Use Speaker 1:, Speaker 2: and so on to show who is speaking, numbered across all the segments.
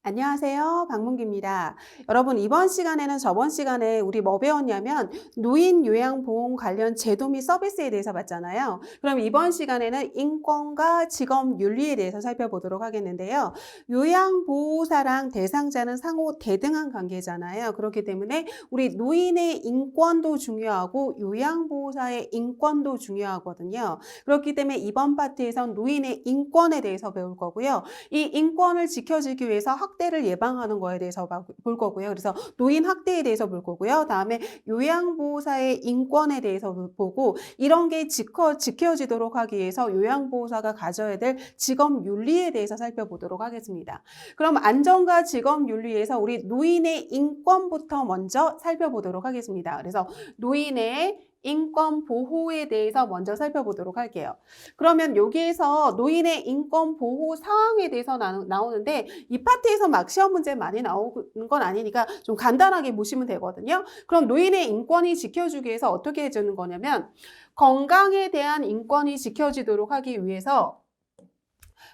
Speaker 1: 안녕하세요. 박문기입니다. 여러분, 이번 시간에는 저번 시간에 우리 뭐 배웠냐면 노인 요양보험 관련 제도 및 서비스에 대해서 봤잖아요. 그럼 이번 시간에는 인권과 직업윤리에 대해서 살펴보도록 하겠는데요. 요양보호사랑 대상자는 상호 대등한 관계잖아요. 그렇기 때문에 우리 노인의 인권도 중요하고 요양보호사의 인권도 중요하거든요. 그렇기 때문에 이번 파트에선 노인의 인권에 대해서 배울 거고요. 이 인권을 지켜주기 위해서 학대를 예방하는 거에 대해서 볼 거고요. 그래서 노인 학대에 대해서 볼 거고요. 다음에 요양보호사의 인권에 대해서 보고 이런 게 지켜지도록 하기 위해서 요양보호사가 가져야 될 직업윤리에 대해서 살펴보도록 하겠습니다. 그럼 안전과 직업윤리에서 우리 노인의 인권부터 먼저 살펴보도록 하겠습니다. 그래서 노인의 인권 보호에 대해서 먼저 살펴보도록 할게요. 그러면 여기에서 노인의 인권 보호 사항에 대해서 나오는데 이 파트에서 막 시험 문제 많이 나오는 건 아니니까 좀 간단하게 보시면 되거든요. 그럼 노인의 인권이 지켜주기 위해서 어떻게 해주는 거냐면 건강에 대한 인권이 지켜지도록 하기 위해서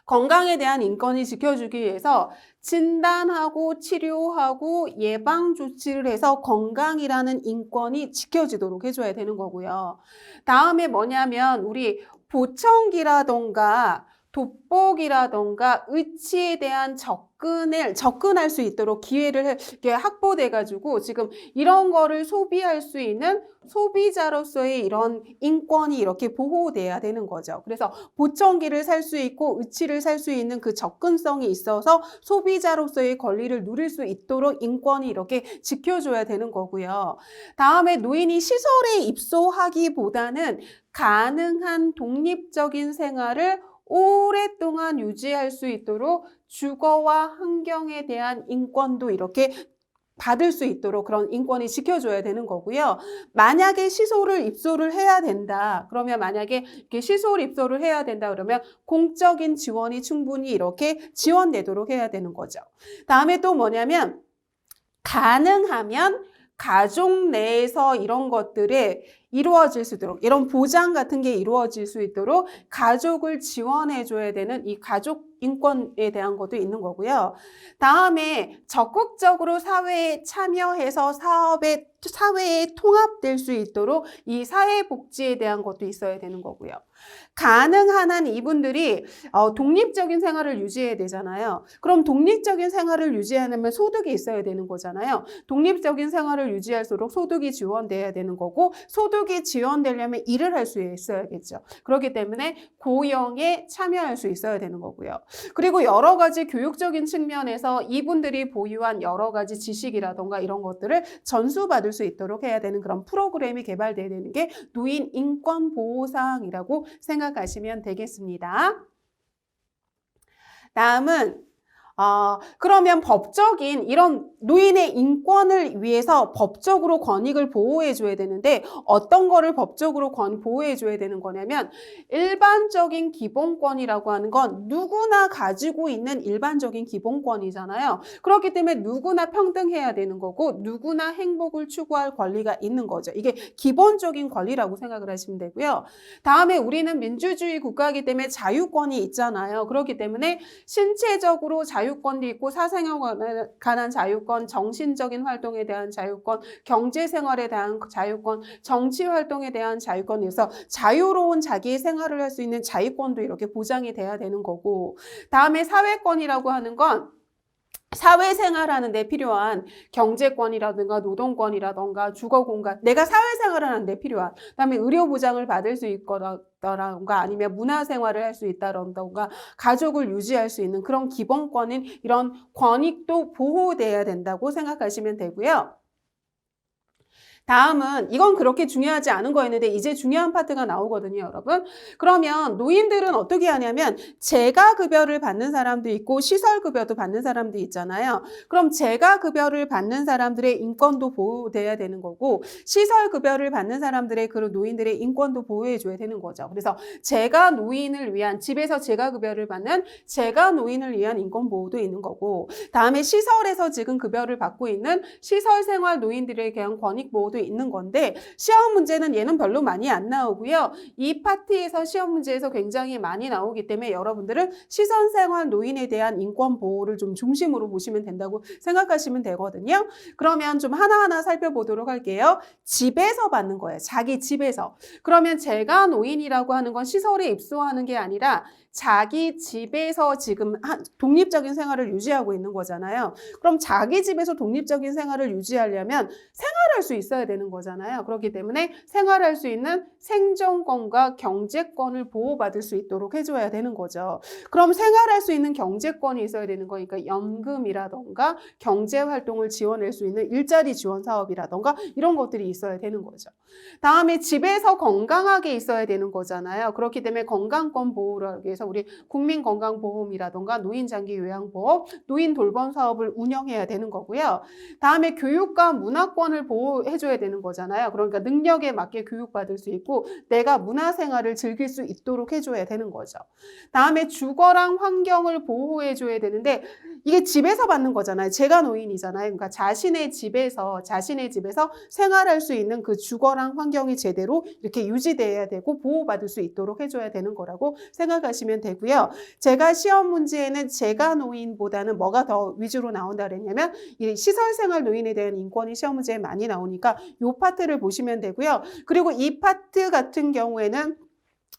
Speaker 1: 건강에 대한 인권이 지켜주기 위해서 진단하고 치료하고 예방 조치를 해서 건강이라는 인권이 지켜지도록 해줘야 되는 거고요. 다음에 뭐냐면 우리 보청기라던가 돋보기라던가 의치에 대한 접근할 수 있도록 기회를 확보돼가지고 지금 이런 거를 소비할 수 있는 소비자로서의 이런 인권이 이렇게 보호돼야 되는 거죠. 그래서 보청기를 살 수 있고 의치를 살 수 있는 그 접근성이 있어서 소비자로서의 권리를 누릴 수 있도록 인권이 이렇게 지켜줘야 되는 거고요. 다음에 노인이 시설에 입소하기보다는 가능한 독립적인 생활을 오랫동안 유지할 수 있도록 주거와 환경에 대한 인권도 이렇게 받을 수 있도록 그런 인권이 지켜줘야 되는 거고요. 만약에 시설을 입소를 해야 된다. 그러면 만약에 이렇게 시설 입소를 해야 된다. 그러면 공적인 지원이 충분히 이렇게 지원되도록 해야 되는 거죠. 다음에 또 뭐냐면 가능하면 가족 내에서 이런 것들이 이루어질 수 있도록 이런 보장 같은 게 이루어질 수 있도록 가족을 지원해 줘야 되는 이 가족 인권에 대한 것도 있는 거고요. 다음에 적극적으로 사회에 참여해서 사회에 통합될 수 있도록 이 사회복지에 대한 것도 있어야 되는 거고요. 가능한 한 이분들이 독립적인 생활을 유지해야 되잖아요. 그럼 독립적인 생활을 유지하려면 소득이 있어야 되는 거잖아요. 독립적인 생활을 유지할수록 소득이 지원돼야 되는 거고 소득이 지원되려면 일을 할 수 있어야겠죠. 그렇기 때문에 고용에 참여할 수 있어야 되는 거고요. 그리고 여러 가지 교육적인 측면에서 이분들이 보유한 여러 가지 지식이라던가 이런 것들을 전수받을 수 있도록 해야 되는 그런 프로그램이 개발돼야 되는 게 노인 인권 보호 사항이라고 생각하시면 되겠습니다. 다음은 그러면 법적인 이런 노인의 인권을 위해서 법적으로 권익을 보호해 줘야 되는데 어떤 거를 법적으로 보호해 줘야 되는 거냐면 일반적인 기본권이라고 하는 건 누구나 가지고 있는 일반적인 기본권이잖아요. 그렇기 때문에 누구나 평등해야 되는 거고 누구나 행복을 추구할 권리가 있는 거죠. 이게 기본적인 권리라고 생각을 하시면 되고요. 다음에 우리는 민주주의 국가이기 때문에 자유권이 있잖아요. 그렇기 때문에 신체적으로 자유권도 있고 사생활에 관한 자유권, 정신적인 활동에 대한 자유권, 경제생활에 대한 자유권, 정치활동에 대한 자유권이 있어서 자유로운 자기의 생활을 할 수 있는 자유권도 이렇게 보장이 돼야 되는 거고 다음에 사회권이라고 하는 건 사회생활하는 데 필요한 경제권이라든가 노동권이라든가 주거공간 내가 사회생활하는 데 필요한 그다음에 의료보장을 받을 수 있다던가 아니면 문화생활을 할 수 있다던가 가족을 유지할 수 있는 그런 기본권인 이런 권익도 보호돼야 된다고 생각하시면 되고요. 다음은 이건 그렇게 중요하지 않은 거였는데 이제 중요한 파트가 나오거든요, 여러분. 그러면 노인들은 어떻게 하냐면 재가급여를 받는 사람도 있고 시설급여도 받는 사람도 있잖아요. 그럼 재가급여를 받는 사람들의 인권도 보호돼야 되는 거고 시설급여를 받는 사람들의 그 노인들의 인권도 보호해줘야 되는 거죠. 그래서 재가노인을 위한 집에서 재가급여를 받는 재가노인을 위한 인권보호도 있는 거고 다음에 시설에서 지금 급여를 받고 있는 시설생활 노인들에 대한 권익보호 경우도 있는 건데 시험 문제는 얘는 별로 많이 안 나오고요. 이 파트에서 시험 문제에서 굉장히 많이 나오기 때문에 여러분들은 시설생활 노인에 대한 인권 보호를 좀 중심으로 보시면 된다고 생각하시면 되거든요. 그러면 좀 하나하나 살펴보도록 할게요. 집에서 받는 거예요. 자기 집에서. 그러면 제가 노인이라고 하는 건 시설에 입소하는 게 아니라 자기 집에서 지금 독립적인 생활을 유지하고 있는 거잖아요. 그럼 자기 집에서 독립적인 생활을 유지하려면 생활할 수 있어야 되는 거잖아요. 그렇기 때문에 생활할 수 있는 생존권과 경제권을 보호받을 수 있도록 해줘야 되는 거죠. 그럼 생활할 수 있는 경제권이 있어야 되는 거니까 연금이라던가 경제활동을 지원할 수 있는 일자리 지원 사업이라던가 이런 것들이 있어야 되는 거죠. 다음에 집에서 건강하게 있어야 되는 거잖아요. 그렇기 때문에 건강권 보호를 위해서 우리 국민건강보험이라던가 노인장기요양보험, 노인 돌봄 사업을 운영해야 되는 거고요. 다음에 교육과 문화권을 보호해줘야 되는 거잖아요. 그러니까 능력에 맞게 교육받을 수 있고 내가 문화생활을 즐길 수 있도록 해줘야 되는 거죠. 다음에 주거랑 환경을 보호해줘야 되는데 이게 집에서 받는 거잖아요. 제가 노인이잖아요. 그러니까 자신의 집에서 생활할 수 있는 그 주거랑 환경이 제대로 이렇게 유지돼야 되고 보호받을 수 있도록 해줘야 되는 거라고 생각하시면 되고요. 제가 시험 문제에는 제가 노인보다는 뭐가 더 위주로 나온다 그랬냐면 이 시설생활 노인에 대한 인권이 시험 문제에 많이 나오니까 이 파트를 보시면 되고요. 그리고 이 파트 같은 경우에는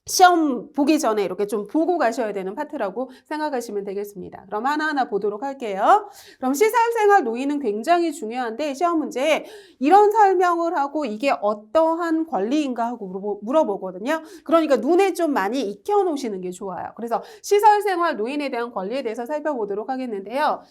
Speaker 1: 시험 보기 전에 이렇게 좀 보고 가셔야 되는 파트라고 생각하시면 되겠습니다. 그럼 하나하나 보도록 할게요. 그럼 시설생활 노인은 굉장히 중요한데 시험 문제에 이런 설명을 하고 이게 어떠한 권리인가 하고 물어보거든요. 그러니까 눈에 좀 많이 익혀 놓으시는 게 좋아요. 그래서 시설생활 노인에 대한 권리에 대해서 살펴보도록 하겠는데요.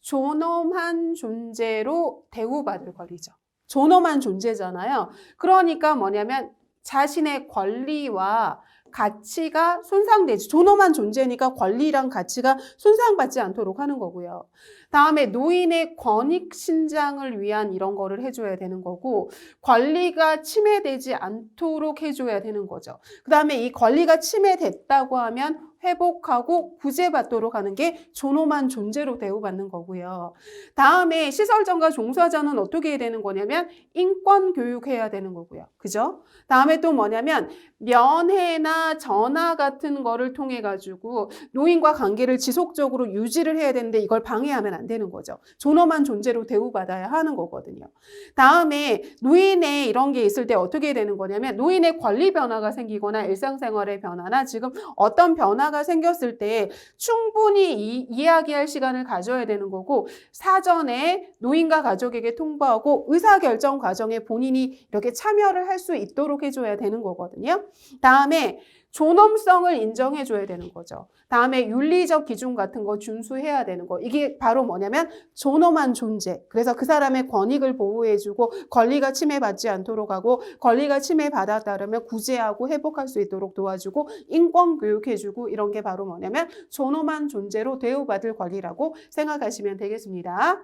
Speaker 1: 존엄한 존재로 대우받을 권리죠. 존엄한 존재잖아요. 그러니까 뭐냐면 자신의 권리와 가치가 손상되지. 존엄한 존재니까 권리랑 가치가 손상받지 않도록 하는 거고요. 다음에 노인의 권익 신장을 위한 이런 거를 해줘야 되는 거고 권리가 침해되지 않도록 해줘야 되는 거죠. 그 다음에 이 권리가 침해됐다고 하면 회복하고 구제받도록 하는 게 존엄한 존재로 대우받는 거고요. 다음에 시설정가 종사자는 어떻게 해야 되는 거냐면 인권 교육해야 되는 거고요. 그죠? 다음에 또 뭐냐면 면회나 전화 같은 거를 통해 가지고 노인과 관계를 지속적으로 유지를 해야 되는데 이걸 방해하면 안 되는 거죠. 존엄한 존재로 대우받아야 하는 거거든요. 다음에 노인의 이런 게 있을 때 어떻게 해야 되는 거냐면 노인의 권리 변화가 생기거나 일상생활의 변화나 지금 어떤 변화가 생겼을 때 충분히 이야기할 시간을 가져야 되는 거고 사전에 노인과 가족에게 통보하고 의사결정 과정에 본인이 이렇게 참여를 할 수 있도록 해줘야 되는 거거든요. 다음에 존엄성을 인정해줘야 되는 거죠. 다음에 윤리적 기준 같은 거 준수해야 되는 거. 이게 바로 뭐냐면 존엄한 존재. 그래서 그 사람의 권익을 보호해주고 권리가 침해받지 않도록 하고 권리가 침해받았다면 구제하고 회복할 수 있도록 도와주고 인권 교육해주고 이런 게 바로 뭐냐면 존엄한 존재로 대우받을 권리라고 생각하시면 되겠습니다.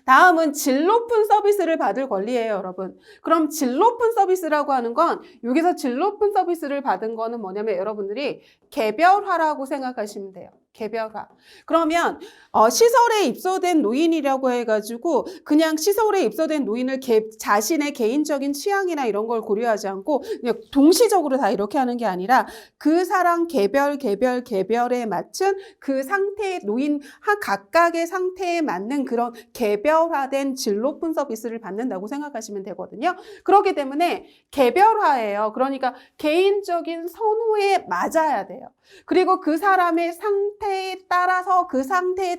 Speaker 1: 다음은 질 높은 서비스를 받을 권리예요, 여러분. 그럼 질 높은 서비스라고 하는 건 여기서 질 높은 서비스를 받은 거는 뭐냐면 여러분들이 개별화라고 생각하시면 돼요. 개별화. 그러면 시설에 입소된 노인이라고 해가지고 그냥 시설에 입소된 노인을 자신의 개인적인 취향이나 이런 걸 고려하지 않고 그냥 동시적으로 다 이렇게 하는 게 아니라 그 사람 개별에 맞춘 그 상태의 노인 각각의 상태에 맞는 그런 개별화된 질 높은 서비스를 받는다고 생각하시면 되거든요. 그렇기 때문에 개별화예요. 그러니까 개인적인 선호에 맞아야 돼요. 그리고 그 사람의 상태에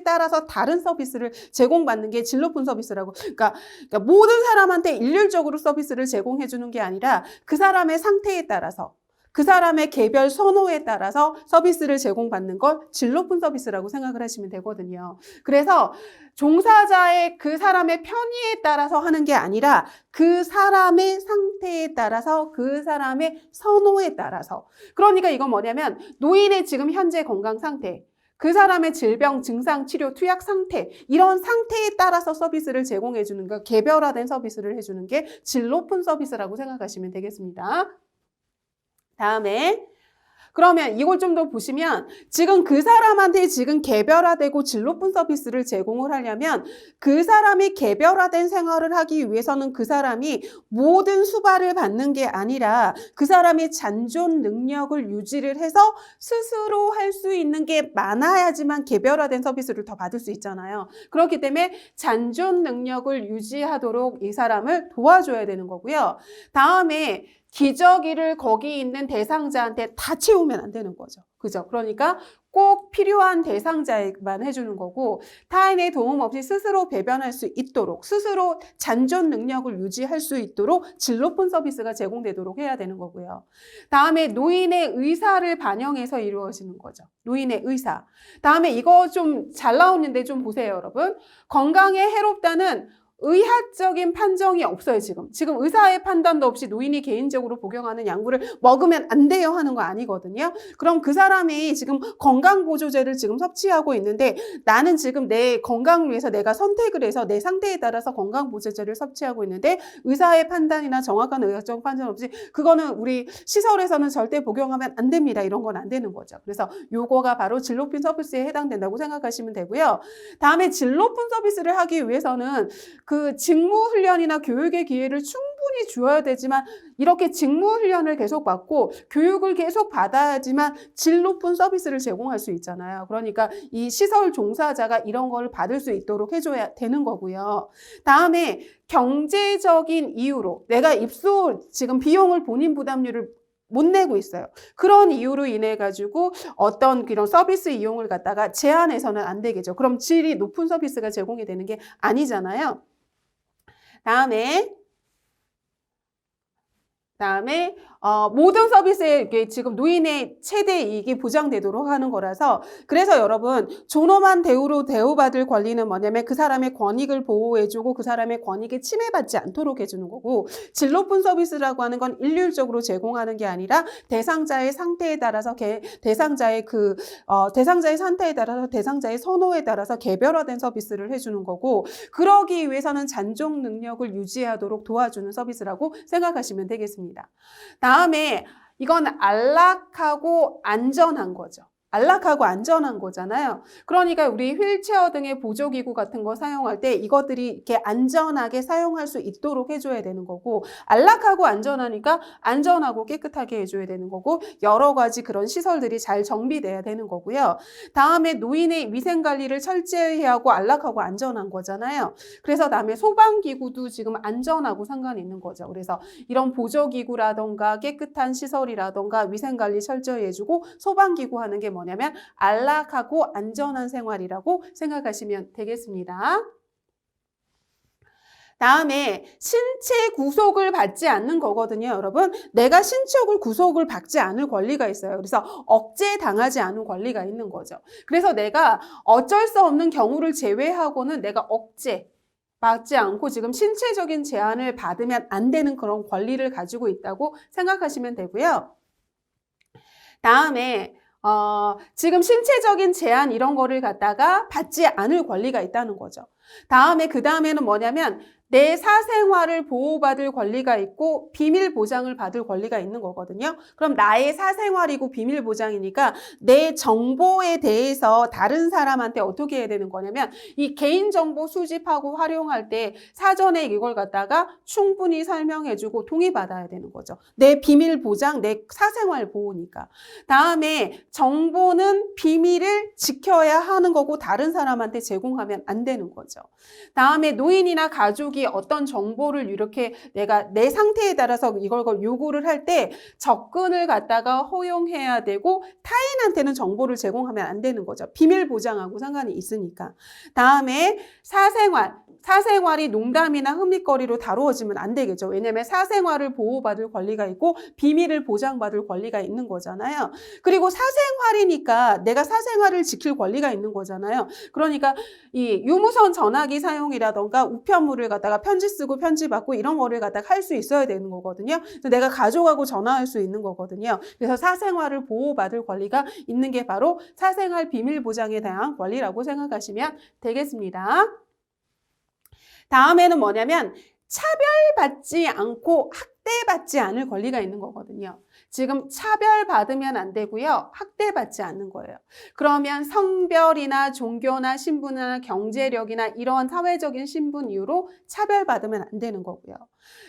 Speaker 1: 따라서 다른 서비스를 제공받는 게 질 높은 서비스라고. 그러니까 모든 사람한테 일률적으로 서비스를 제공해 주는 게 아니라 그 사람의 상태에 따라서 그 사람의 개별 선호에 따라서 서비스를 제공받는 걸 질 높은 서비스라고 생각을 하시면 되거든요. 그래서 종사자의 그 사람의 편의에 따라서 하는 게 아니라 그 사람의 상태에 따라서 그 사람의 선호에 따라서. 그러니까 이건 뭐냐면 노인의 지금 현재 건강 상태, 그 사람의 질병, 증상, 치료, 투약 상태 이런 상태에 따라서 서비스를 제공해 주는 거, 개별화된 서비스를 해주는 게 질 높은 서비스라고 생각하시면 되겠습니다. 다음에 그러면 이걸 좀 더 보시면 지금 그 사람한테 지금 개별화되고 질 높은 서비스를 제공을 하려면 그 사람이 개별화된 생활을 하기 위해서는 그 사람이 모든 수발을 받는 게 아니라 그 사람이 잔존 능력을 유지를 해서 스스로 할 수 있는 게 많아야지만 개별화된 서비스를 더 받을 수 있잖아요. 그렇기 때문에 잔존 능력을 유지하도록 이 사람을 도와줘야 되는 거고요. 다음에 기저귀를 거기 있는 대상자한테 다 채우면 안 되는 거죠. 그죠? 그러니까 꼭 필요한 대상자에만 해주는 거고 타인의 도움 없이 스스로 배변할 수 있도록 스스로 잔존 능력을 유지할 수 있도록 질 높은 서비스가 제공되도록 해야 되는 거고요. 다음에 노인의 의사를 반영해서 이루어지는 거죠. 노인의 의사. 다음에 이거 좀 잘 나오는데 좀 보세요, 여러분. 건강에 해롭다는 의학적인 판정이 없어요, 지금. 지금 의사의 판단도 없이 노인이 개인적으로 복용하는 약물을 먹으면 안 돼요 하는 거 아니거든요. 그럼 그 사람이 지금 건강보조제를 지금 섭취하고 있는데 나는 지금 내 건강을 위해서 내가 선택을 해서 내 상태에 따라서 건강보조제를 섭취하고 있는데 의사의 판단이나 정확한 의학적 판정 없이 그거는 우리 시설에서는 절대 복용하면 안 됩니다. 이런 건 안 되는 거죠. 그래서 요거가 바로 질 높은 서비스에 해당된다고 생각하시면 되고요. 다음에 질 높은 서비스를 하기 위해서는 그 직무훈련이나 교육의 기회를 충분히 주어야 되지만 이렇게 직무훈련을 계속 받고 교육을 계속 받아야지만 질 높은 서비스를 제공할 수 있잖아요. 그러니까 이 시설 종사자가 이런 걸 받을 수 있도록 해줘야 되는 거고요. 다음에 경제적인 이유로 내가 입소 지금 비용을 본인 부담률을 못 내고 있어요. 그런 이유로 인해 가지고 어떤 그런 서비스 이용을 갖다가 제한해서는 안 되겠죠. 그럼 질이 높은 서비스가 제공이 되는 게 아니잖아요. 다음에 모든 서비스에 지금 노인의 최대 이익이 보장되도록 하는 거라서 그래서 여러분 존엄한 대우로 대우받을 권리는 뭐냐면 그 사람의 권익을 보호해주고 그 사람의 권익이 침해받지 않도록 해주는 거고 질 높은 서비스라고 하는 건 일률적으로 제공하는 게 아니라 대상자의 상태에 따라서 대상자의 상태에 따라서 대상자의 선호에 따라서 개별화된 서비스를 해주는 거고 그러기 위해서는 잔존 능력을 유지하도록 도와주는 서비스라고 생각하시면 되겠습니다. 다음에 이건 안락하고 안전한 거죠. 안락하고 안전한 거잖아요. 그러니까 우리 휠체어 등의 보조기구 같은 거 사용할 때 이것들이 이렇게 안전하게 사용할 수 있도록 해줘야 되는 거고 안락하고 안전하니까 안전하고 깨끗하게 해줘야 되는 거고 여러 가지 그런 시설들이 잘 정비돼야 되는 거고요. 다음에 노인의 위생관리를 철저히 하고 안락하고 안전한 거잖아요. 그래서 다음에 소방기구도 지금 안전하고 상관이 있는 거죠. 그래서 이런 보조기구라던가 깨끗한 시설이라던가 위생관리 철저히 해주고 소방기구 하는 게 뭐냐면 안락하고 안전한 생활이라고 생각하시면 되겠습니다. 다음에 신체 구속을 받지 않는 거거든요, 여러분. 내가 신체 구속을 받지 않을 권리가 있어요. 그래서 억제당하지 않은 권리가 있는 거죠. 그래서 내가 어쩔 수 없는 경우를 제외하고는 내가 억제 받지 않고 지금 신체적인 제한을 받으면 안 되는 그런 권리를 가지고 있다고 생각하시면 되고요. 다음에 지금 신체적인 제한 이런 거를 갖다가 받지 않을 권리가 있다는 거죠. 그 다음에는 뭐냐면 내 사생활을 보호받을 권리가 있고 비밀 보장을 받을 권리가 있는 거거든요. 그럼 나의 사생활이고 비밀 보장이니까 내 정보에 대해서 다른 사람한테 어떻게 해야 되는 거냐면 이 개인정보 수집하고 활용할 때 사전에 이걸 갖다가 충분히 설명해주고 동의받아야 되는 거죠. 내 비밀 보장, 내 사생활 보호니까. 다음에 정보는 비밀을 지켜야 하는 거고 다른 사람한테 제공하면 안 되는 거죠. 다음에 노인이나 가족이 어떤 정보를 이렇게 내가 내 상태에 따라서 이걸 요구를 할 때 접근을 갖다가 허용해야 되고 타인한테는 정보를 제공하면 안 되는 거죠. 비밀 보장하고 상관이 있으니까. 다음에 사생활이 농담이나 흠칫거리로 다루어지면 안 되겠죠. 왜냐하면 사생활을 보호받을 권리가 있고 비밀을 보장받을 권리가 있는 거잖아요. 그리고 사생활이니까 내가 사생활을 지킬 권리가 있는 거잖아요. 그러니까 이 유무선 전화기 사용이라던가 우편물을 갖다가 편지 쓰고 편지 받고 이런 거를 갖다가 할 수 있어야 되는 거거든요. 그래서 내가 가족하고 전화할 수 있는 거거든요. 그래서 사생활을 보호받을 권리가 있는 게 바로 사생활 비밀 보장에 대한 권리라고 생각하시면 되겠습니다. 다음에는 뭐냐면 차별받지 않고 학대받지 않을 권리가 있는 거거든요. 지금 차별받으면 안 되고요. 학대받지 않는 거예요. 그러면 성별이나 종교나 신분이나 경제력이나 이러한 사회적인 신분 이유로 차별받으면 안 되는 거고요.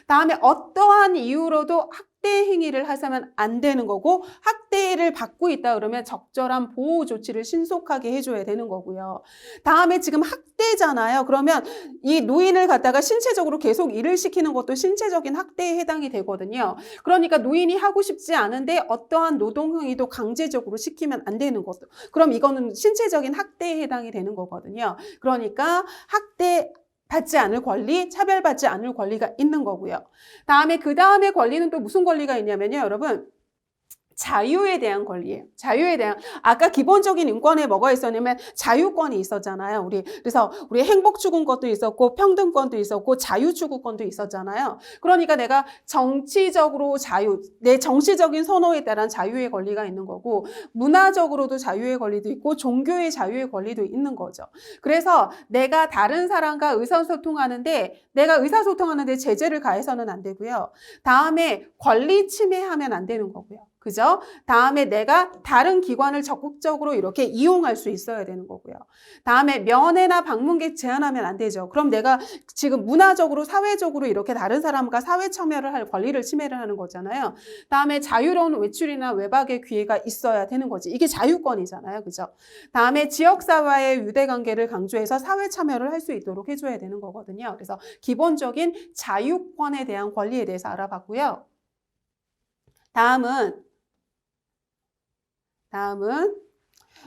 Speaker 1: 다음에 어떠한 이유로도 학대 행위를 하시면 안 되는 거고, 학대를 받고 있다 그러면 적절한 보호 조치를 신속하게 해줘야 되는 거고요. 다음에 지금 학대잖아요. 그러면 이 노인을 갖다가 신체적으로 계속 일을 시키는 것도 신체적인 학대에 해당이 되거든요. 그러니까 노인이 하고 싶지 않은데 어떠한 노동 행위도 강제적으로 시키면 안 되는 것도. 그럼 이거는 신체적인 학대에 해당이 되는 거거든요. 그러니까 학대 받지 않을 권리, 차별받지 않을 권리가 있는 거고요. 그 다음에 권리는 또 무슨 권리가 있냐면요, 여러분. 자유에 대한 권리예요. 자유에 대한, 아까 기본적인 인권에 뭐가 있었냐면 자유권이 있었잖아요. 그래서 우리 행복 추구권도 있었고 평등권도 있었고 자유 추구권도 있었잖아요. 그러니까 내가 정치적으로 자유, 내 정치적인 선호에 따른 자유의 권리가 있는 거고, 문화적으로도 자유의 권리도 있고 종교의 자유의 권리도 있는 거죠. 그래서 내가 다른 사람과 의사소통하는데 제재를 가해서는 안 되고요. 다음에 권리 침해하면 안 되는 거고요. 그죠? 다음에 내가 다른 기관을 적극적으로 이렇게 이용할 수 있어야 되는 거고요. 다음에 면회나 방문객 제한하면 안 되죠. 그럼 내가 지금 문화적으로, 사회적으로 이렇게 다른 사람과 사회 참여를 할 권리를 침해를 하는 거잖아요. 다음에 자유로운 외출이나 외박의 기회가 있어야 되는 거지. 이게 자유권이잖아요. 그죠? 다음에 지역사회의 유대관계를 강조해서 사회 참여를 할 수 있도록 해줘야 되는 거거든요. 그래서 기본적인 자유권에 대한 권리에 대해서 알아봤고요. 다음은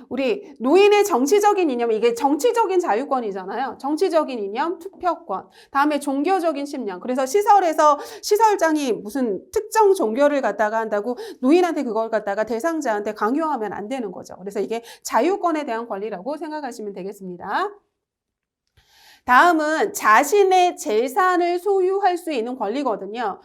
Speaker 1: 우리 노인의 정치적인 이념, 이게 정치적인 자유권이잖아요. 정치적인 이념, 투표권, 다음에 종교적인信仰. 그래서 시설에서 시설장이 무슨 특정 종교를 갖다가 한다고 노인한테 그걸 갖다가 대상자한테 강요하면 안 되는 거죠. 그래서 이게 자유권에 대한 권리라고 생각하시면 되겠습니다. 다음은 자신의 재산을 소유할 수 있는 권리거든요.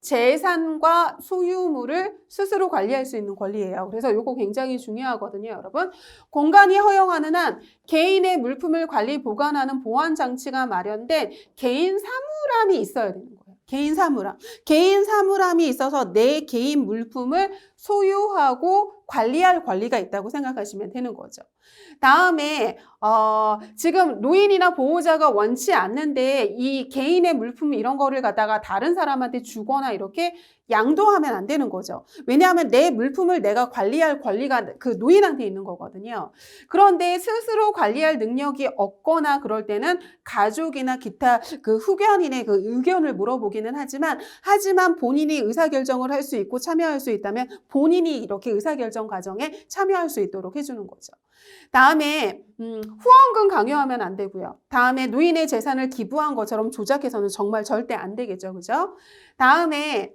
Speaker 1: 재산과 소유물을 스스로 관리할 수 있는 권리예요. 그래서 이거 굉장히 중요하거든요, 여러분. 공간이 허용하는 한 개인의 물품을 관리, 보관하는 보안 장치가 마련된 개인 사물함이 있어야 되는 거예요. 개인 사물함. 개인 사물함이 있어서 내 개인 물품을 소유하고 관리할 권리가 있다고 생각하시면 되는 거죠. 다음에 지금 노인이나 보호자가 원치 않는데 이 개인의 물품 이런 거를 갖다가 다른 사람한테 주거나 이렇게 양도하면 안 되는 거죠. 왜냐하면 내 물품을 내가 관리할 권리가 그 노인한테 있는 거거든요. 그런데 스스로 관리할 능력이 없거나 그럴 때는 가족이나 기타 그 후견인의 그 의견을 물어보기는 하지만 본인이 의사결정을 할 수 있고 참여할 수 있다면 본인이 이렇게 의사결정 과정에 참여할 수 있도록 해주는 거죠. 다음에 후원금 강요하면 안 되고요. 다음에 노인의 재산을 기부한 것처럼 조작해서는 정말 절대 안 되겠죠. 그죠? 다음에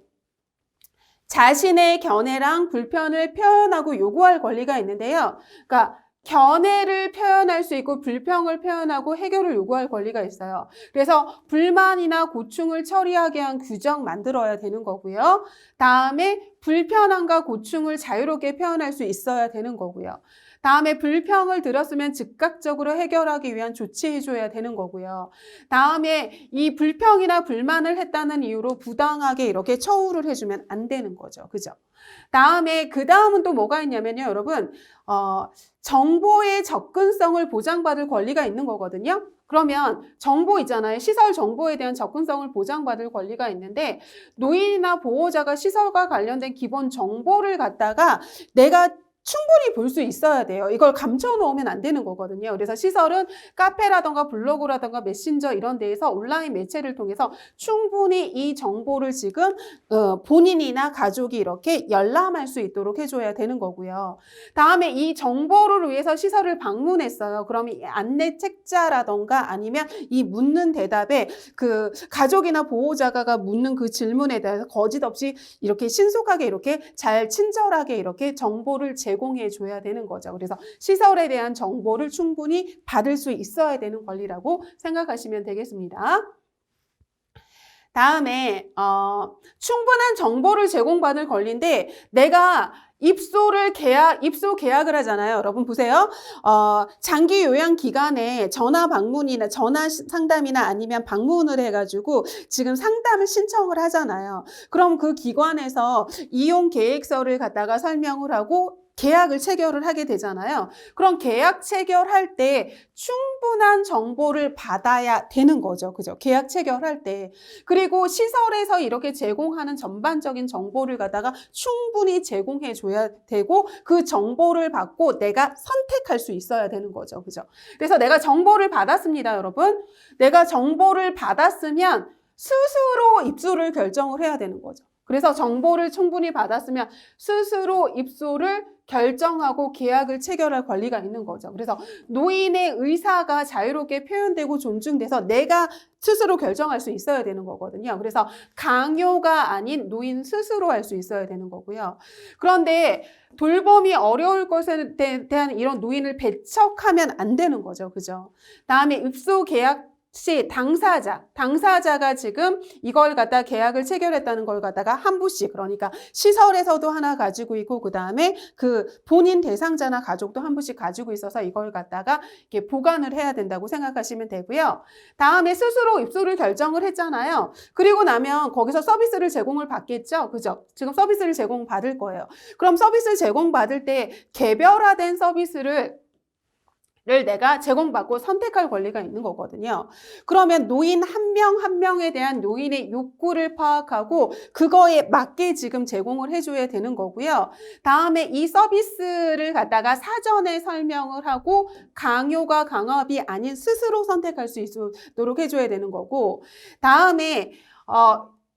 Speaker 1: 자신의 견해랑 불편을 표현하고 요구할 권리가 있는데요. 그러니까 견해를 표현할 수 있고 불평을 표현하고 해결을 요구할 권리가 있어요. 그래서 불만이나 고충을 처리하게 한 규정 만들어야 되는 거고요. 다음에 불편함과 고충을 자유롭게 표현할 수 있어야 되는 거고요. 다음에 불평을 들었으면 즉각적으로 해결하기 위한 조치해줘야 되는 거고요. 다음에 이 불평이나 불만을 했다는 이유로 부당하게 이렇게 처우를 해주면 안 되는 거죠. 그죠? 그 다음은 또 뭐가 있냐면요, 여러분. 정보의 접근성을 보장받을 권리가 있는 거거든요. 그러면 정보 있잖아요. 시설 정보에 대한 접근성을 보장받을 권리가 있는데 노인이나 보호자가 시설과 관련된 기본 정보를 갖다가 내가 충분히 볼 수 있어야 돼요. 이걸 감춰놓으면 안 되는 거거든요. 그래서 시설은 카페라던가 블로그라던가 메신저 이런 데에서 온라인 매체를 통해서 충분히 이 정보를 지금 본인이나 가족이 이렇게 열람할 수 있도록 해줘야 되는 거고요. 다음에 이 정보를 위해서 시설을 방문했어요. 그럼 이 안내 책자라던가 아니면 이 묻는 대답에 그 가족이나 보호자가 묻는 그 질문에 대해서 거짓 없이 이렇게 신속하게 이렇게 잘 친절하게 이렇게 정보를 제공해 줘야 되는 거죠. 그래서 시설에 대한 정보를 충분히 받을 수 있어야 되는 권리라고 생각하시면 되겠습니다. 다음에 충분한 정보를 제공받을 권리인데 내가 입소 계약을 하잖아요. 여러분 보세요. 장기 요양 기간에 전화 방문이나 전화 상담이나 아니면 방문을 해가지고 지금 상담을 신청을 하잖아요. 그럼 그 기관에서 이용 계획서를 갖다가 설명을 하고 계약을 체결을 하게 되잖아요. 그럼 계약 체결할 때 충분한 정보를 받아야 되는 거죠. 그죠? 계약 체결할 때. 그리고 시설에서 이렇게 제공하는 전반적인 정보를 갖다가 충분히 제공해 줘야 되고 그 정보를 받고 내가 선택할 수 있어야 되는 거죠. 그죠? 그래서 내가 정보를 받았습니다, 여러분. 내가 정보를 받았으면 스스로 입소를 결정을 해야 되는 거죠. 그래서 정보를 충분히 받았으면 스스로 입소를 결정하고 계약을 체결할 권리가 있는 거죠. 그래서 노인의 의사가 자유롭게 표현되고 존중돼서 내가 스스로 결정할 수 있어야 되는 거거든요. 그래서 강요가 아닌 노인 스스로 할 수 있어야 되는 거고요. 그런데 돌봄이 어려울 것에 대한 이런 노인을 배척하면 안 되는 거죠. 그죠? 다음에 입소 계약 시 당사자가 지금 이걸 갖다 계약을 체결했다는 걸 갖다가 한 부씩, 그러니까 시설에서도 하나 가지고 있고 그 다음에 그 본인 대상자나 가족도 한 부씩 가지고 있어서 이걸 갖다가 이렇게 보관을 해야 된다고 생각하시면 되고요. 다음에 스스로 입소를 결정을 했잖아요. 그리고 나면 거기서 서비스를 제공을 받겠죠. 그죠? 지금 서비스를 제공받을 거예요. 그럼 서비스 제공받을 때 개별화된 서비스를 내가 제공받고 선택할 권리가 있는 거거든요. 그러면 노인 한 명 한 명에 대한 노인의 욕구를 파악하고 그거에 맞게 지금 제공을 해줘야 되는 거고요. 다음에 이 서비스를 갖다가 사전에 설명을 하고 강요가 강압이 아닌 스스로 선택할 수 있도록 해줘야 되는 거고, 다음에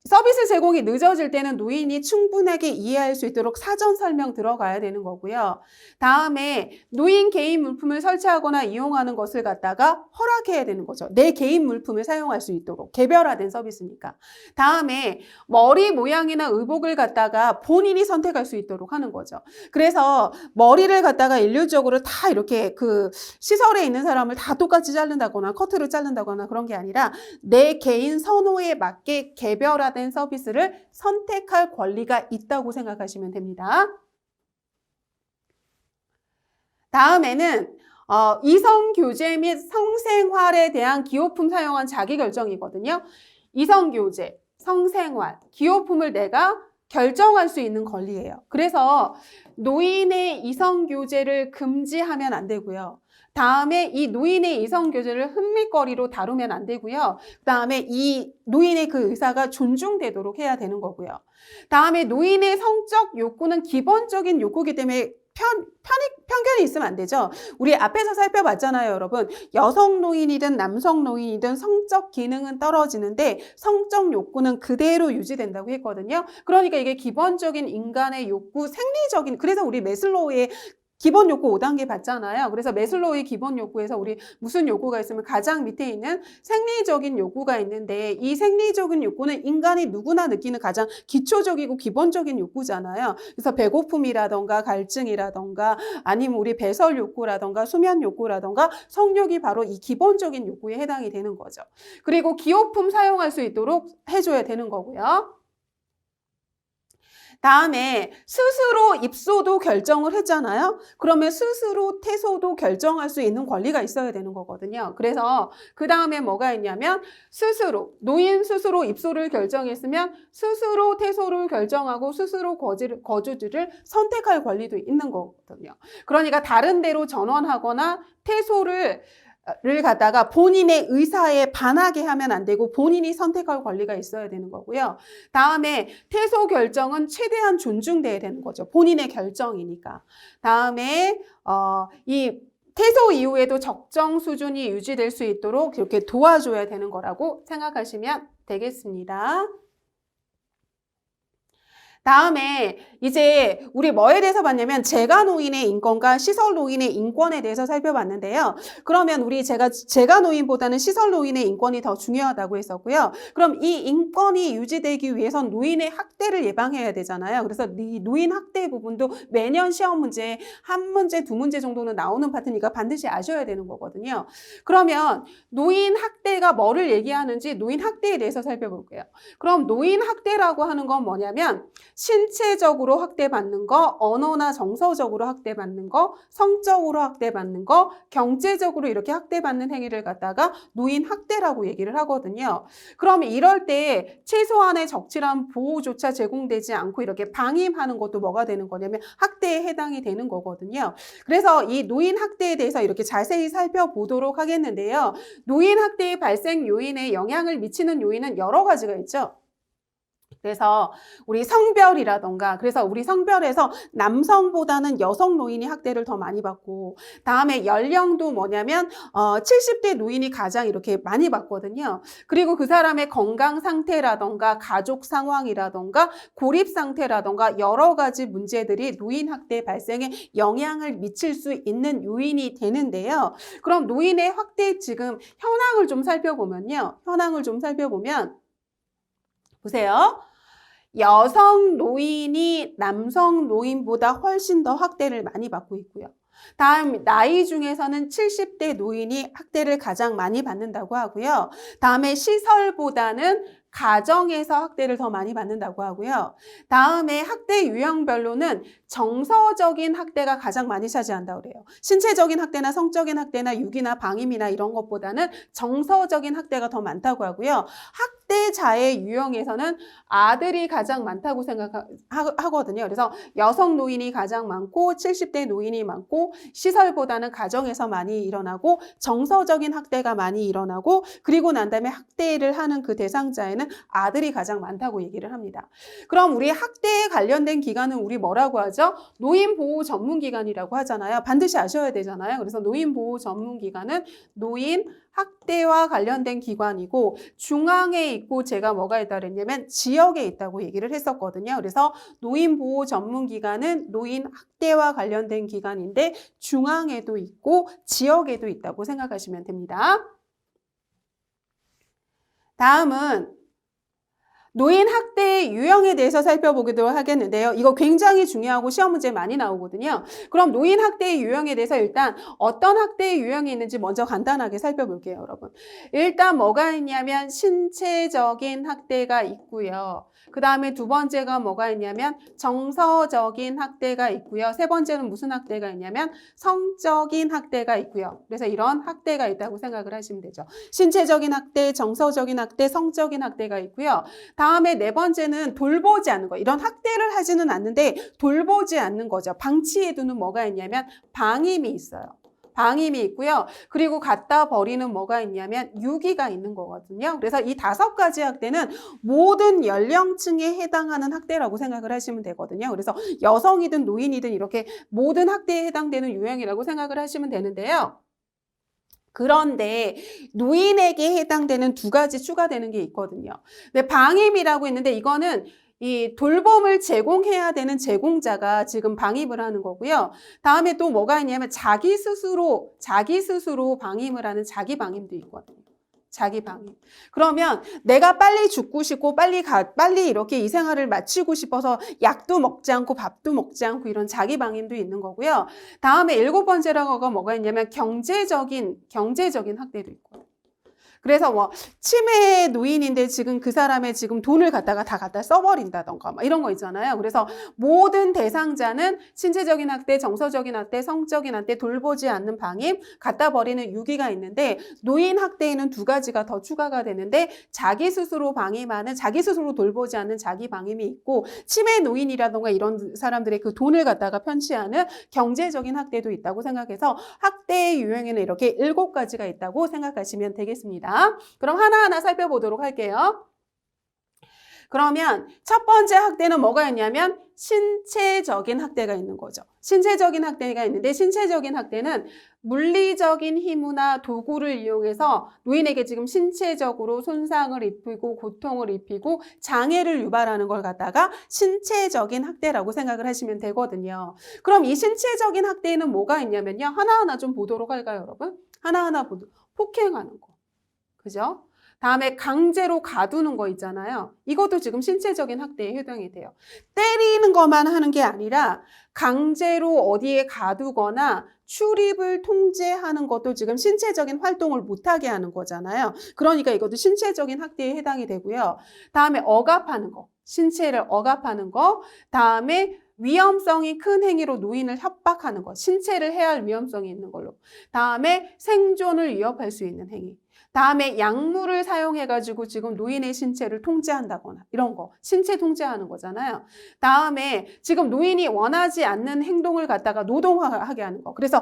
Speaker 1: 서비스 제공이 늦어질 때는 노인이 충분하게 이해할 수 있도록 사전 설명 들어가야 되는 거고요. 다음에 노인 개인 물품을 설치하거나 이용하는 것을 갖다가 허락해야 되는 거죠. 내 개인 물품을 사용할 수 있도록. 개별화된 서비스니까. 다음에 머리 모양이나 의복을 갖다가 본인이 선택할 수 있도록 하는 거죠. 그래서 머리를 갖다가 일률적으로 다 이렇게 그 시설에 있는 사람을 다 똑같이 자른다거나 커트로 자른다거나 그런 게 아니라 내 개인 선호에 맞게 개별화된 서비스를 선택할 권리가 있다고 생각하시면 됩니다. 다음에는 이성교제 및 성생활에 대한 기호품 사용한 자기결정이거든요. 이성교제, 성생활, 기호품을 내가 결정할 수 있는 권리예요. 그래서 노인의 이성교제를 금지하면 안 되고요. 다음에 이 노인의 이성교제를 흥미거리로 다루면 안 되고요. 다음에 이 노인의 그 의사가 존중되도록 해야 되는 거고요. 다음에 노인의 성적 욕구는 기본적인 욕구이기 때문에 편견이 있으면 안 되죠. 우리 앞에서 살펴봤잖아요, 여러분. 여성 노인이든 남성 노인이든 성적 기능은 떨어지는데 성적 욕구는 그대로 유지된다고 했거든요. 그러니까 이게 기본적인 인간의 욕구, 생리적인, 그래서 우리 매슬로우의 기본 욕구 5단계 봤잖아요. 그래서 매슬로우의 기본 욕구에서 우리 무슨 욕구가 있으면 가장 밑에 있는 생리적인 욕구가 있는데 이 생리적인 욕구는 인간이 누구나 느끼는 가장 기초적이고 기본적인 욕구잖아요. 그래서 배고픔이라던가 갈증이라던가 아니면 우리 배설 욕구라던가 수면 욕구라던가 성욕이 바로 이 기본적인 욕구에 해당이 되는 거죠. 그리고 기호품 사용할 수 있도록 해줘야 되는 거고요. 다음에 스스로 입소도 결정을 했잖아요. 그러면 스스로 퇴소도 결정할 수 있는 권리가 있어야 되는 거거든요. 그래서 그 다음에 뭐가 있냐면 노인 스스로 입소를 결정했으면 스스로 퇴소를 결정하고 스스로 거주지를 선택할 권리도 있는 거거든요. 그러니까 다른 데로 전원하거나 퇴소를 갖다가 본인의 의사에 반하게 하면 안 되고 본인이 선택할 권리가 있어야 되는 거고요. 다음에 퇴소 결정은 최대한 존중돼야 되는 거죠. 본인의 결정이니까. 다음에 이 퇴소 이후에도 적정 수준이 유지될 수 있도록 이렇게 도와줘야 되는 거라고 생각하시면 되겠습니다. 다음에 이제 우리 뭐에 대해서 봤냐면 재가 노인의 인권과 시설 노인의 인권에 대해서 살펴봤는데요. 그러면 우리 재가 노인보다는 시설 노인의 인권이 더 중요하다고 했었고요. 그럼 이 인권이 유지되기 위해선 노인의 학대를 예방해야 되잖아요. 그래서 이 노인 학대 부분도 매년 시험 문제에 한 문제, 두 문제 정도는 나오는 파트니까 반드시 아셔야 되는 거거든요. 그러면 노인 학대가 뭐를 얘기하는지 노인 학대에 대해서 살펴볼게요. 그럼 노인 학대라고 하는 건 뭐냐면 신체적으로 학대받는 거, 언어나 정서적으로 학대받는 거, 성적으로 학대받는 거, 경제적으로 이렇게 학대받는 행위를 갖다가 노인 학대라고 얘기를 하거든요. 그럼 이럴 때 최소한의 적절한 보호조차 제공되지 않고 이렇게 방임하는 것도 뭐가 되는 거냐면 학대에 해당이 되는 거거든요. 그래서 이 노인 학대에 대해서 이렇게 자세히 살펴보도록 하겠는데요. 노인 학대의 발생 요인에 영향을 미치는 요인은 여러 가지가 있죠. 그래서 우리 성별이라던가 그래서 우리 성별에서 남성보다는 여성 노인이 학대를 더 많이 받고 다음에 연령도 뭐냐면 70대 노인이 가장 이렇게 많이 받거든요. 그리고 그 사람의 건강 상태라던가 가족 상황이라던가 고립 상태라던가 여러 가지 문제들이 노인 학대 발생에 영향을 미칠 수 있는 요인이 되는데요. 그럼 노인의 학대 지금 현황을 좀 살펴보면요. 현황을 좀 살펴보면 보세요. 여성 노인이 남성 노인보다 훨씬 더 학대를 많이 받고 있고요. 다음 나이 중에서는 70대 노인이 학대를 가장 많이 받는다고 하고요. 다음에 시설보다는 가정에서 학대를 더 많이 받는다고 하고요. 다음에 학대 유형별로는 정서적인 학대가 가장 많이 차지한다고 그래요. 신체적인 학대나 성적인 학대나 유기나 방임이나 이런 것보다는 정서적인 학대가 더 많다고 하고요. 학대자의 유형에서는 아들이 가장 많다고 생각하거든요. 그래서 여성 노인이 가장 많고 70대 노인이 많고 시설보다는 가정에서 많이 일어나고 정서적인 학대가 많이 일어나고 그리고 난 다음에 학대를 하는 그 대상자에는 아들이 가장 많다고 얘기를 합니다. 그럼 우리 학대에 관련된 기관은 우리 뭐라고 하죠? 노인보호전문기관이라고 하잖아요. 반드시 아셔야 되잖아요. 그래서 노인보호전문기관은 노인 학대와 관련된 기관이고 중앙에 있고 제가 뭐가 있다 그랬냐면 지역에 있다고 얘기를 했었거든요. 그래서 노인보호전문기관은 노인 학대와 관련된 기관인데 중앙에도 있고 지역에도 있다고 생각하시면 됩니다. 다음은 노인 학대의 유형에 대해서 살펴보도록 하겠는데요. 이거 굉장히 중요하고 시험 문제 많이 나오거든요. 그럼 노인 학대의 유형에 대해서 일단 어떤 학대의 유형이 있는지 먼저 간단하게 살펴볼게요, 여러분. 일단 뭐가 있냐면 신체적인 학대가 있고요. 그 다음에 두 번째가 뭐가 있냐면 정서적인 학대가 있고요. 세 번째는 무슨 학대가 있냐면 성적인 학대가 있고요. 그래서 이런 학대가 있다고 생각을 하시면 되죠. 신체적인 학대, 정서적인 학대, 성적인 학대가 있고요. 다음에 네 번째는 돌보지 않는 거. 이런 학대를 하지는 않는데 돌보지 않는 거죠. 방치해두는 뭐가 있냐면 방임이 있어요. 방임이 있고요. 그리고 갖다 버리는 뭐가 있냐면 유기가 있는 거거든요. 그래서 이 5가지 학대는 모든 연령층에 해당하는 학대라고 생각을 하시면 되거든요. 그래서 여성이든 노인이든 이렇게 모든 학대에 해당되는 유형이라고 생각을 하시면 되는데요. 그런데 노인에게 해당되는 2가지 추가되는 게 있거든요. 근데 방임이라고 있는데 이거는 이 돌봄을 제공해야 되는 제공자가 지금 방임을 하는 거고요. 다음에 또 뭐가 있냐면 자기 스스로 방임을 하는 자기 방임도 있거든요. 자기 방임. 그러면 내가 빨리 죽고 싶고 빨리 이렇게 이 생활을 마치고 싶어서 약도 먹지 않고 밥도 먹지 않고 이런 자기 방임도 있는 거고요. 다음에 7번째라고가 뭐가 있냐면 경제적인 학대도 있고. 그래서 뭐 치매 노인인데 지금 그 사람의 지금 돈을 갖다 써버린다던가 막 이런 거 있잖아요. 그래서 모든 대상자는 신체적인 학대, 정서적인 학대, 성적인 학대, 돌보지 않는 방임, 갖다 버리는 유기가 있는데 노인 학대에는 2가지가 더 추가가 되는데 자기 스스로 방임하는, 자기 스스로 돌보지 않는 자기 방임이 있고 치매 노인이라던가 이런 사람들의 그 돈을 갖다가 편취하는 경제적인 학대도 있다고 생각해서 학대의 유형에는 이렇게 7가지가 있다고 생각하시면 되겠습니다. 그럼 하나하나 살펴보도록 할게요. 그러면 첫 번째 학대는 뭐가 있냐면 신체적인 학대가 있는 거죠. 신체적인 학대가 있는데 신체적인 학대는 물리적인 힘이나 도구를 이용해서 노인에게 지금 신체적으로 손상을 입히고 고통을 입히고 장애를 유발하는 걸 갖다가 신체적인 학대라고 생각을 하시면 되거든요. 그럼 이 신체적인 학대에는 뭐가 있냐면요. 하나하나 좀 보도록 할까요, 여러분? 하나하나 폭행하는 거. 그죠? 다음에 강제로 가두는 거 있잖아요. 이것도 지금 신체적인 학대에 해당이 돼요. 때리는 것만 하는 게 아니라 강제로 어디에 가두거나 출입을 통제하는 것도 지금 신체적인 활동을 못하게 하는 거잖아요. 그러니까 이것도 신체적인 학대에 해당이 되고요. 다음에 억압하는 거, 신체를 억압하는 거, 다음에 위험성이 큰 행위로 노인을 협박하는 것, 신체를 해할 위험성이 있는 걸로. 다음에 생존을 위협할 수 있는 행위. 다음에 약물을 사용해가지고 지금 노인의 신체를 통제한다거나 이런 거, 신체 통제하는 거잖아요. 다음에 지금 노인이 원하지 않는 행동을 갖다가 노동하게 하는 거. 그래서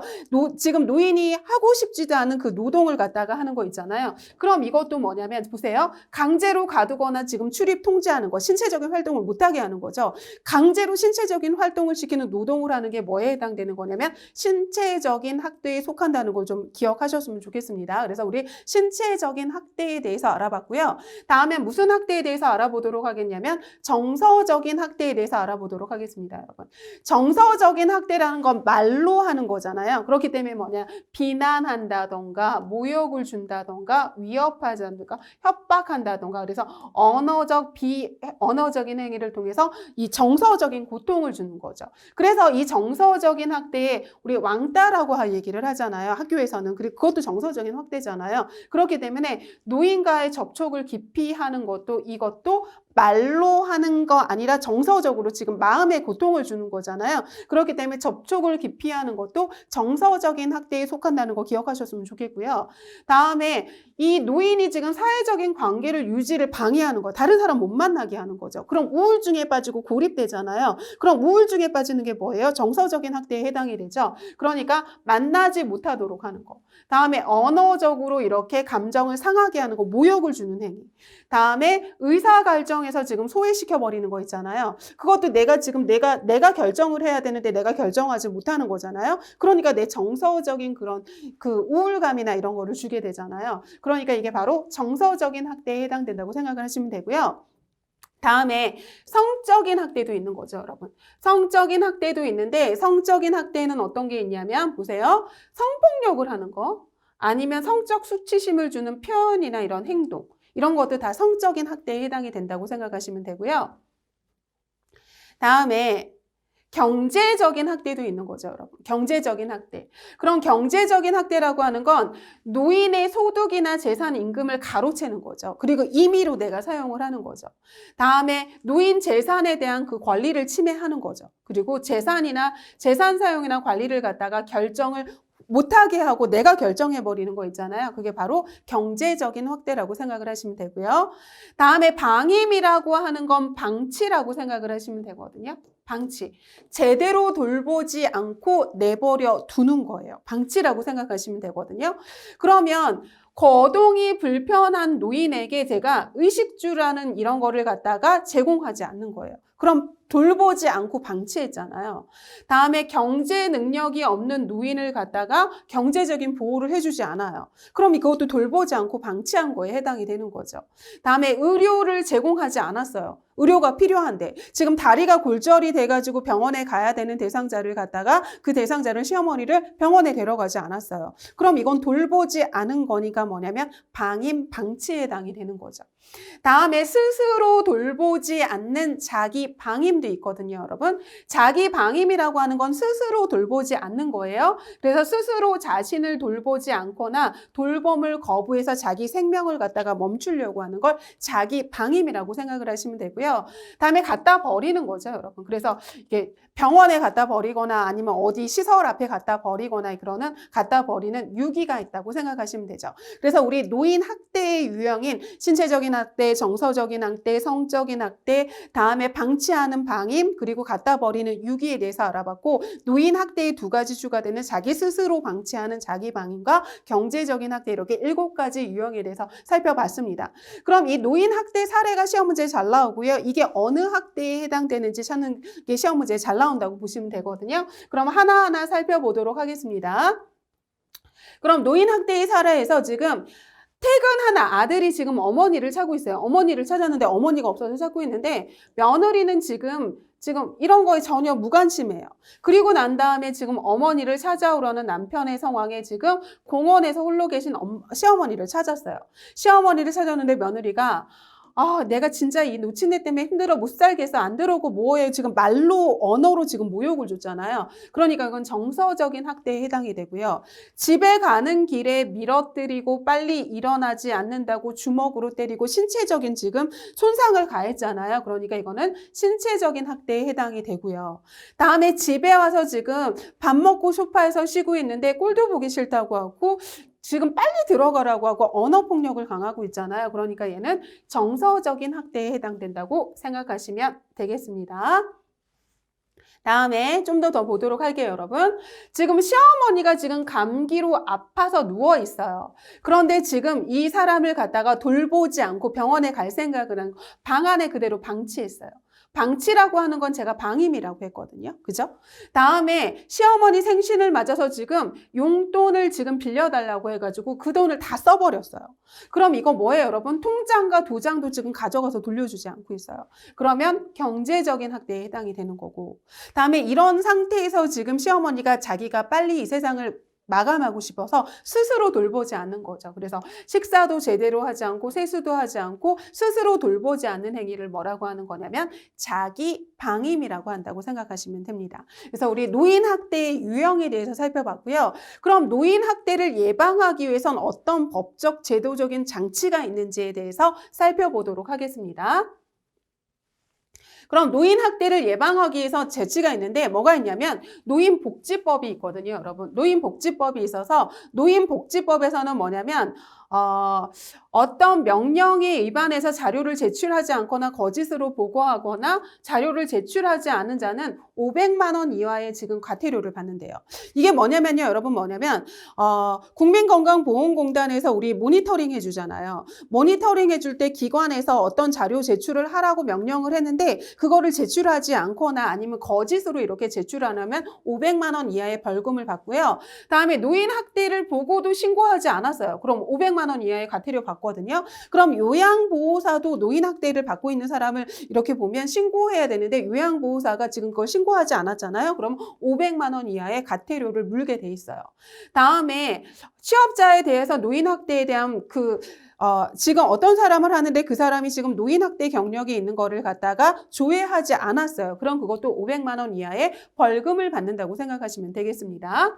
Speaker 1: 지금 노인이 하고 싶지도 않은 그 노동을 갖다가 하는 거 있잖아요. 그럼 이것도 뭐냐면 보세요. 강제로 가두거나 지금 출입 통제하는 거, 신체적인 활동을 못하게 하는 거죠. 강제로 신체적인 활동을 시키는 노동을 하는 게 뭐에 해당되는 거냐면 신체적인 학대에 속한다는 걸 좀 기억하셨으면 좋겠습니다. 그래서 우리 신체적인 학대에 대해서 알아봤고요. 다음에 무슨 학대에 대해서 알아보도록 하겠냐면 정서적인 학대에 대해서 알아보도록 하겠습니다, 여러분. 정서적인 학대라는 건 말로 하는 거잖아요. 그렇기 때문에 뭐냐, 비난한다던가 모욕을 준다던가 위협하자던가 협박한다던가 그래서 언어적인 행위를 통해서 이 정서적인 고통을 주는 거죠. 그래서 이 정서적인 학대에 우리 왕따라고 얘기를 하잖아요. 학교에서는. 그리고 그것도 정서적인 학대잖아요. 그렇기 때문에 노인과의 접촉을 깊이 하는 것도 이것도 말로 하는 거 아니라 정서적으로 지금 마음에 고통을 주는 거잖아요. 그렇기 때문에 접촉을 깊이 하는 것도 정서적인 학대에 속한다는 거 기억하셨으면 좋겠고요. 다음에 이 노인이 지금 사회적인 관계를 유지를 방해하는 거, 다른 사람 못 만나게 하는 거죠. 그럼 우울증에 빠지고 고립되잖아요. 그럼 우울증에 빠지는 게 뭐예요? 정서적인 학대에 해당이 되죠. 그러니까 만나지 못하도록 하는 거. 다음에 언어적으로 이렇게 감정을 상하게 하는 거, 모욕을 주는 행위. 다음에 의사결정에서 지금 소외시켜버리는 거 있잖아요. 그것도 내가 결정을 해야 되는데 내가 결정하지 못하는 거잖아요. 그러니까 내 정서적인 그런 그 우울감이나 이런 거를 주게 되잖아요. 그러니까 이게 바로 정서적인 학대에 해당된다고 생각을 하시면 되고요. 다음에 성적인 학대도 있는 거죠, 여러분. 성적인 학대도 있는데 성적인 학대는 어떤 게 있냐면 보세요. 성폭력을 하는 거 아니면 성적 수치심을 주는 표현이나 이런 행동 이런 것도 다 성적인 학대에 해당이 된다고 생각하시면 되고요. 다음에 경제적인 학대도 있는 거죠, 여러분. 경제적인 학대. 그럼 경제적인 학대라고 하는 건 노인의 소득이나 재산 임금을 가로채는 거죠. 그리고 임의로 내가 사용을 하는 거죠. 다음에 노인 재산에 대한 그 권리를 침해하는 거죠. 그리고 재산 사용이나 관리를 갖다가 결정을 못하게 하고 내가 결정해버리는 거 있잖아요. 그게 바로 경제적인 학대라고 생각을 하시면 되고요. 다음에 방임이라고 하는 건 방치라고 생각을 하시면 되거든요. 방치. 제대로 돌보지 않고 내버려 두는 거예요. 방치라고 생각하시면 되거든요. 그러면 거동이 불편한 노인에게 제가 의식주라는 이런 거를 갖다가 제공하지 않는 거예요. 그럼 돌보지 않고 방치했잖아요. 다음에 경제 능력이 없는 노인을 갖다가 경제적인 보호를 해주지 않아요. 그럼 이것도 돌보지 않고 방치한 거에 해당이 되는 거죠. 다음에 의료를 제공하지 않았어요. 의료가 필요한데 지금 다리가 골절이 돼가지고 병원에 가야 되는 대상자를 갖다가 그 대상자를 시어머니를 병원에 데려가지 않았어요. 그럼 이건 돌보지 않은 거니까 뭐냐면 방임, 방치에 해당이 되는 거죠. 다음에 스스로 돌보지 않는 자기 방임도 있거든요, 여러분. 자기 방임이라고 하는 건 스스로 돌보지 않는 거예요. 그래서 스스로 자신을 돌보지 않거나 돌봄을 거부해서 자기 생명을 갖다가 멈추려고 하는 걸 자기 방임이라고 생각을 하시면 되고요. 다음에 갖다 버리는 거죠, 여러분. 그래서 이게 병원에 갖다 버리거나 아니면 어디 시설 앞에 갖다 버리거나 그러는 갖다 버리는 유기가 있다고 생각하시면 되죠. 그래서 우리 노인 학대의 유형인 신체적인 학대, 정서적인 학대, 성적인 학대, 다음에 방치 방치하는 방임, 그리고 갖다 버리는 유기에 대해서 알아봤고, 노인 학대의 두 가지 주가 되는 자기 스스로 방치하는 자기 방임과 경제적인 학대, 이렇게 7가지 유형에 대해서 살펴봤습니다. 그럼 이 노인 학대 사례가 시험 문제에 잘 나오고요. 이게 어느 학대에 해당되는지 찾는 게 시험 문제에 잘 나온다고 보시면 되거든요. 그럼 하나하나 살펴보도록 하겠습니다. 그럼 노인 학대의 사례에서 지금 퇴근하는 아들이 지금 어머니를 찾고 있어요. 어머니를 찾았는데 어머니가 없어서 찾고 있는데, 며느리는 지금 이런 거에 전혀 무관심해요. 그리고 난 다음에 지금 어머니를 찾아오려는 남편의 상황에 지금 공원에서 홀로 계신 시어머니를 찾았어요. 시어머니를 찾았는데 며느리가 내가 진짜 이 놓친 애 때문에 힘들어 못 살겠어. 안 들어오고 뭐해. 지금 말로, 언어로 지금 모욕을 줬잖아요. 그러니까 이건 정서적인 학대에 해당이 되고요. 집에 가는 길에 밀어뜨리고 빨리 일어나지 않는다고 주먹으로 때리고 신체적인 지금 손상을 가했잖아요. 그러니까 이거는 신체적인 학대에 해당이 되고요. 다음에 집에 와서 지금 밥 먹고 소파에서 쉬고 있는데 꼴도 보기 싫다고 하고 지금 빨리 들어가라고 하고 언어폭력을 강하고 있잖아요. 그러니까 얘는 정서적인 학대에 해당된다고 생각하시면 되겠습니다. 다음에 좀 더 보도록 할게요, 여러분. 지금 시어머니가 지금 감기로 아파서 누워 있어요. 그런데 지금 이 사람을 갖다가 돌보지 않고 병원에 갈 생각을 한 방 안에 그대로 방치했어요. 방치라고 하는 건 제가 방임이라고 했거든요. 그죠? 다음에 시어머니 생신을 맞아서 지금 용돈을 지금 빌려달라고 해가지고 그 돈을 다 써버렸어요. 그럼 이거 뭐예요, 여러분? 통장과 도장도 지금 가져가서 돌려주지 않고 있어요. 그러면 경제적인 학대에 해당이 되는 거고, 다음에 이런 상태에서 지금 시어머니가 자기가 빨리 이 세상을 마감하고 싶어서 스스로 돌보지 않는 거죠. 그래서 식사도 제대로 하지 않고 세수도 하지 않고 스스로 돌보지 않는 행위를 뭐라고 하는 거냐면 자기 방임이라고 한다고 생각하시면 됩니다. 그래서 우리 노인 학대의 유형에 대해서 살펴봤고요. 그럼 노인 학대를 예방하기 위해선 어떤 법적 제도적인 장치가 있는지에 대해서 살펴보도록 하겠습니다. 그럼 노인 학대를 예방하기 위해서 재치가 있는데 뭐가 있냐면 노인복지법이 있거든요, 여러분. 노인복지법이 있어서 노인복지법에서는 뭐냐면 어떤 명령에 위반해서 자료를 제출하지 않거나 거짓으로 보고하거나 자료를 제출하지 않은 자는 500만 원 이하의 지금 과태료를 받는데요. 이게 뭐냐면요, 여러분, 국민건강보험공단에서 우리 모니터링 해주잖아요. 모니터링 해줄 때 기관에서 어떤 자료 제출을 하라고 명령을 했는데 그거를 제출하지 않거나 아니면 거짓으로 이렇게 제출 안 하면 500만 원 이하의 벌금을 받고요. 다음에 노인 학대를 보고도 신고하지 않았어요. 그럼 500만 원 이하의 과태료 받거든요. 그럼 요양보호사도 노인 학대를 받고 있는 사람을 이렇게 보면 신고해야 되는데 요양보호사가 지금 그걸 신고하지 않았잖아요. 그럼 500만 원 이하의 과태료를 물게 돼 있어요. 다음에 취업자에 대해서 노인 학대에 대한 지금 어떤 사람을 하는데 그 사람이 지금 노인 학대 경력이 있는 거를 갖다가 조회하지 않았어요. 그럼 그것도 500만 원 이하의 벌금을 받는다고 생각하시면 되겠습니다.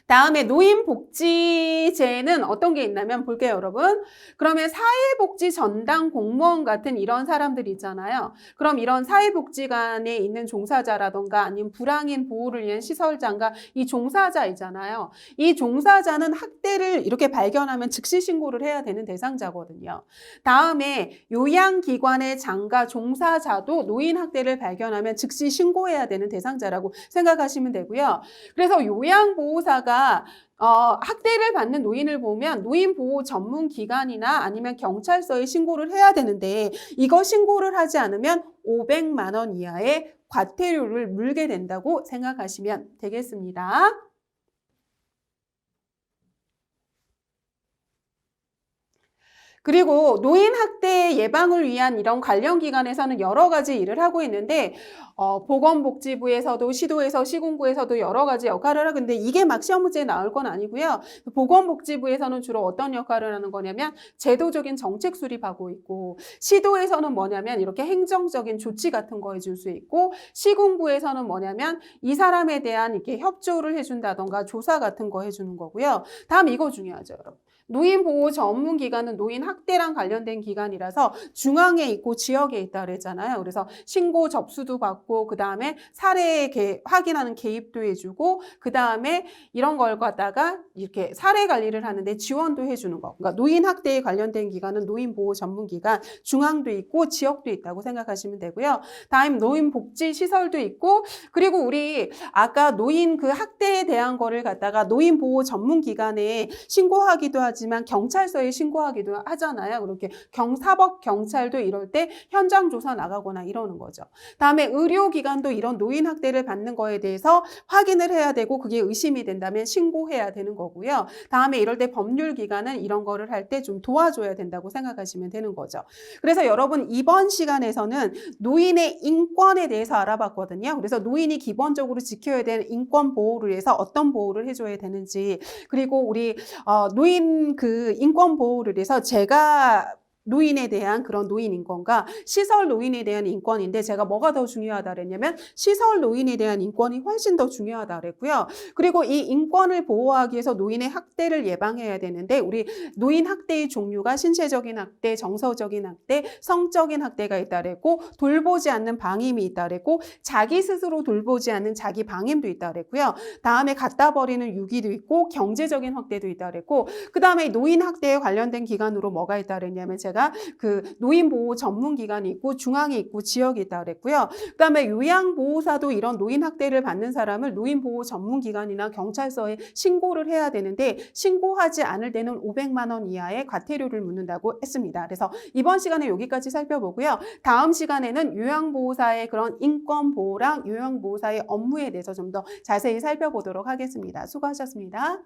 Speaker 1: 다음에 노인복지제는 어떤 게 있냐면 볼게요, 여러분. 그러면 사회복지 전담 공무원 같은 이런 사람들이 있잖아요. 그럼 이런 사회복지관에 있는 종사자라던가 아니면 불황인 보호를 위한 시설장과 이 종사자이잖아요. 이 종사자는 학대를 이렇게 발견하면 즉시 신고를 해야 되는 대상자거든요. 다음에 요양기관의 장과 종사자도 노인 학대를 발견하면 즉시 신고해야 되는 대상자라고 생각하시면 되고요. 그래서 요양보호사가 학대를 받는 노인을 보면 노인보호 전문기관이나 아니면 경찰서에 신고를 해야 되는데 이거 신고를 하지 않으면 500만 원 이하의 과태료를 물게 된다고 생각하시면 되겠습니다. 그리고 노인 학대 예방을 위한 이런 관련 기관에서는 여러 가지 일을 하고 있는데 보건복지부에서도 시도에서 시군구에서도 여러 가지 역할을 하고 있는데 이게 막 시험 문제에 나올 건 아니고요. 보건복지부에서는 주로 어떤 역할을 하는 거냐면 제도적인 정책 수립하고 있고 시도에서는 뭐냐면 이렇게 행정적인 조치 같은 거 해줄 수 있고 시군구에서는 뭐냐면 이 사람에 대한 이렇게 협조를 해준다던가 조사 같은 거 해주는 거고요. 다음 이거 중요하죠, 여러분. 노인보호 전문기관은 노인학대랑 관련된 기관이라서 중앙에 있고 지역에 있다 그랬잖아요. 그래서 신고 접수도 받고 그다음에 사례 확인하는 개입도 해주고 그다음에 이런 걸 갖다가 이렇게 사례 관리를 하는데 지원도 해주는 거. 그러니까 노인학대에 관련된 기관은 노인보호 전문기관 중앙도 있고 지역도 있다고 생각하시면 되고요. 다음 노인복지시설도 있고 그리고 우리 아까 노인 그 학대에 대한 거를 갖다가 노인보호 전문기관에 신고하기도 하지만 경찰서에 신고하기도 하잖아요. 그렇게 사법 경찰도 이럴 때 현장 조사 나가거나 이러는 거죠. 다음에 의료기관도 이런 노인 학대를 받는 거에 대해서 확인을 해야 되고 그게 의심이 된다면 신고해야 되는 거고요. 다음에 이럴 때 법률기관은 이런 거를 할 때 좀 도와줘야 된다고 생각하시면 되는 거죠. 그래서 여러분 이번 시간에서는 노인의 인권에 대해서 알아봤거든요. 그래서 노인이 기본적으로 지켜야 되는 인권 보호를 위해서 어떤 보호를 해줘야 되는지 그리고 우리 노인 그 인권 보호를 위해서 제가 노인에 대한 그런 노인 인권과 시설 노인에 대한 인권인데 제가 뭐가 더 중요하다 그랬냐면 시설 노인에 대한 인권이 훨씬 더 중요하다 그랬고요. 그리고 이 인권을 보호하기 위해서 노인의 학대를 예방해야 되는데 우리 노인 학대의 종류가 신체적인 학대, 정서적인 학대, 성적인 학대가 있다 그랬고 돌보지 않는 방임이 있다 그랬고 자기 스스로 돌보지 않는 자기 방임도 있다 그랬고요. 다음에 갖다 버리는 유기도 있고 경제적인 학대도 있다 그랬고 그 다음에 노인 학대에 관련된 기관으로 뭐가 있다 그랬냐면 제가 그 노인보호 전문기관이 있고 중앙이 있고 지역이 있다 그랬고요. 그 다음에 요양보호사도 이런 노인 학대를 받는 사람을 노인보호 전문기관이나 경찰서에 신고를 해야 되는데 신고하지 않을 때는 500만 원 이하의 과태료를 묻는다고 했습니다. 그래서 이번 시간에 여기까지 살펴보고요. 다음 시간에는 요양보호사의 그런 인권보호랑 요양보호사의 업무에 대해서 좀 더 자세히 살펴보도록 하겠습니다. 수고하셨습니다.